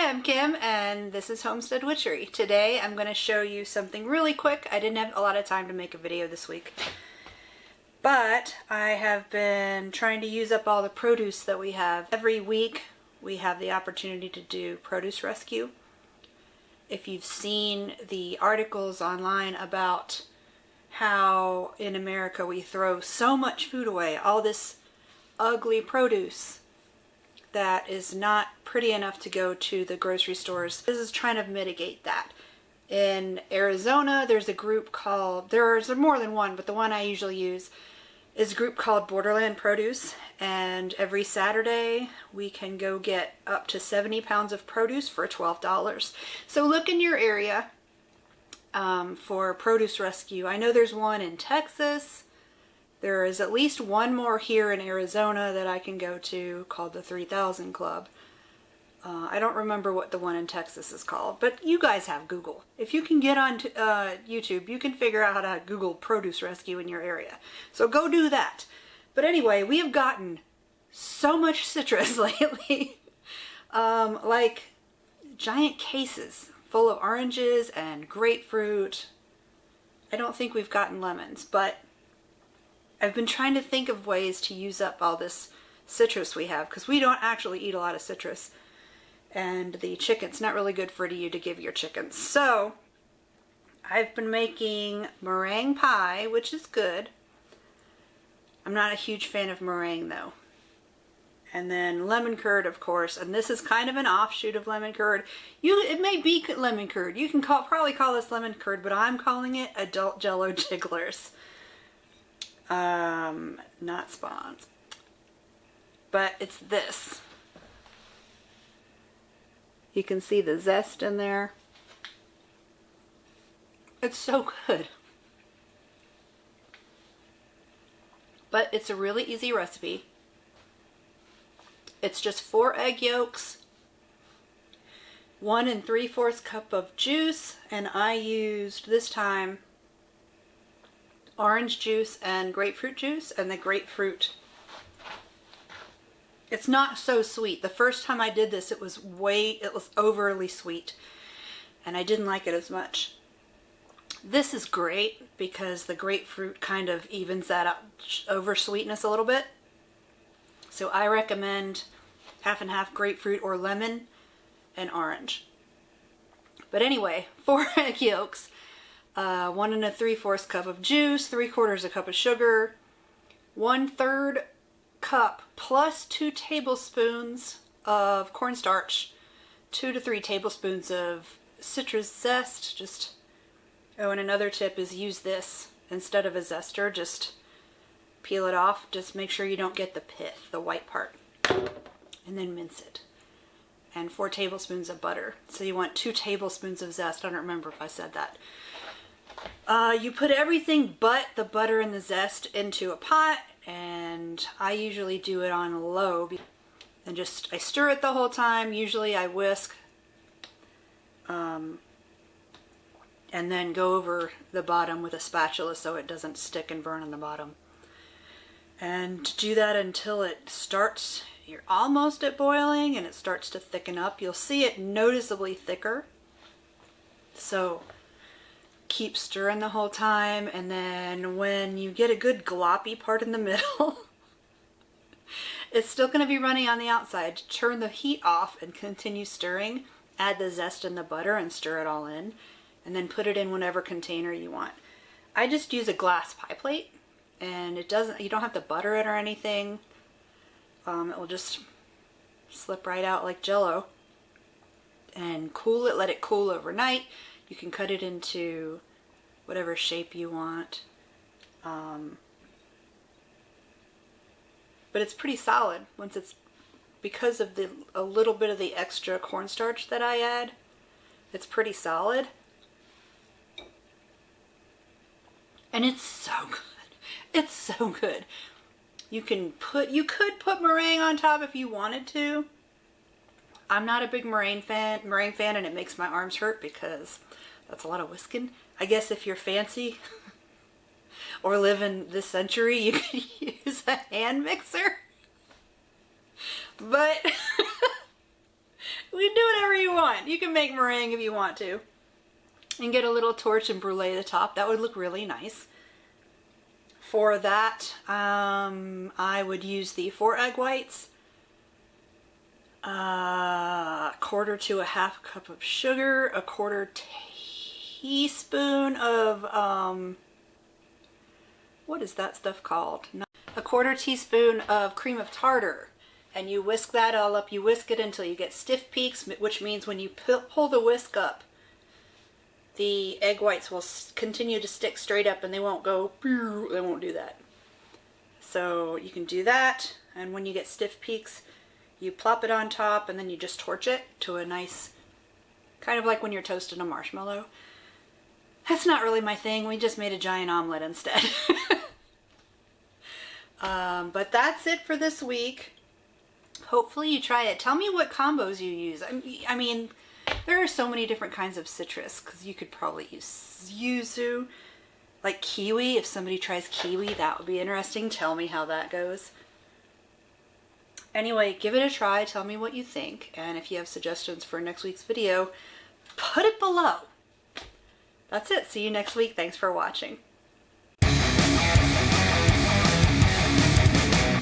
Hi, I'm Kim and this is Homestead Witchery. Today I'm going to show you something really quick. I didn't have a lot of time to make a video this week, but I have been trying to use up all the produce that we have. Every week we have the opportunity to do produce rescue. If you've seen the articles online about how in America we throw so much food away, all this ugly produce that is not pretty enough to go to the grocery stores. This is trying to mitigate that. In Arizona, there's a group called, there's more than one, but the one I usually use is a group called Borderland Produce, and every Saturday we can go get up to 70 pounds of produce for $12. So look in your area for produce rescue. I know there's one in Texas. There is at least one more here in Arizona that I can go to called the 3000 Club. I don't remember what the one in Texas is called, but you guys have Google. If you can get on YouTube, you can figure out how to Google produce rescue in your area. So go do that. But anyway, we have gotten so much citrus lately. Like giant cases full of oranges and grapefruit. I don't think we've gotten lemons, but I've been trying to think of ways to use up all this citrus we have, because we don't actually eat a lot of citrus, and the chicken's not really good for you to give your chickens. So I've been making meringue pie, which is good. I'm not a huge fan of meringue though. And then lemon curd, of course, and this is kind of an offshoot of lemon curd. It may be lemon curd. You can probably call this lemon curd, but I'm calling it adult Jello jigglers. Not spawns, but it's this. You can see the zest in there. It's so good. But it's a really easy recipe. It's just 4 egg yolks, 1 3/4 cup of juice, and I used this time orange juice and grapefruit juice, and the grapefruit, it's not so sweet. The first time I did this, it was overly sweet, and I didn't like it as much. This is great because the grapefruit kind of evens that out, over sweetness a little bit. So I recommend half and half grapefruit or lemon and orange. But anyway, 4 egg yolks, 1 3/4 cup of juice, 3/4 cup of sugar, 1/3 cup plus 2 tablespoons of cornstarch, 2 to 3 tablespoons of citrus zest. Oh, and another tip is use this instead of a zester. Just peel it off. Just make sure you don't get the pith, the white part, and then mince it. And 4 tablespoons of butter. So you want 2 tablespoons of zest. I don't remember if I said that. You put everything but the butter and the zest into a pot, and I usually do it on low, and I stir it the whole time. Usually I whisk, and then go over the bottom with a spatula so it doesn't stick and burn on the bottom. And do that until it starts, you're almost at boiling, and it starts to thicken up. You'll see it noticeably thicker. So keep stirring the whole time, and then when you get a good gloppy part in the middle, it's still going to be runny on the outside. Turn the heat off and continue stirring. Add the zest and the butter and stir it all in, and then put it in whatever container you want. I just use a glass pie plate, and you don't have to butter it or anything. It will just slip right out like Jello. And cool it, let it cool overnight. You can cut it into whatever shape you want. But it's pretty solid once it's, because of a little bit of the extra cornstarch that I add, it's pretty solid. And it's so good. It's so good. You could put meringue on top if you wanted to. I'm not a big meringue fan, and it makes my arms hurt because that's a lot of whisking. I guess if you're fancy or live in this century, you could use a hand mixer. But we do whatever you want. You can make meringue if you want to. And get a little torch and brulee the top. That would look really nice. For that, I would use the 4 egg whites, a quarter to a half cup of sugar, a quarter teaspoon of, what is that stuff called? A quarter teaspoon of cream of tartar. And you whisk that all up. You whisk it until you get stiff peaks, which means when you pull the whisk up, the egg whites will continue to stick straight up and they won't go, they won't do that. So you can do that, and when you get stiff peaks, you plop it on top and then you just torch it to a nice, kind of like when you're toasting a marshmallow. That's not really my thing. We just made a giant omelet instead. But that's it for this week. Hopefully you try it. Tell me what combos you use. I mean, there are so many different kinds of citrus, because you could probably use yuzu, like kiwi. If somebody tries kiwi, that would be interesting. Tell me how that goes. Anyway, give it a try. Tell me what you think. And if you have suggestions for next week's video, put it below. That's it. See you next week. Thanks for watching.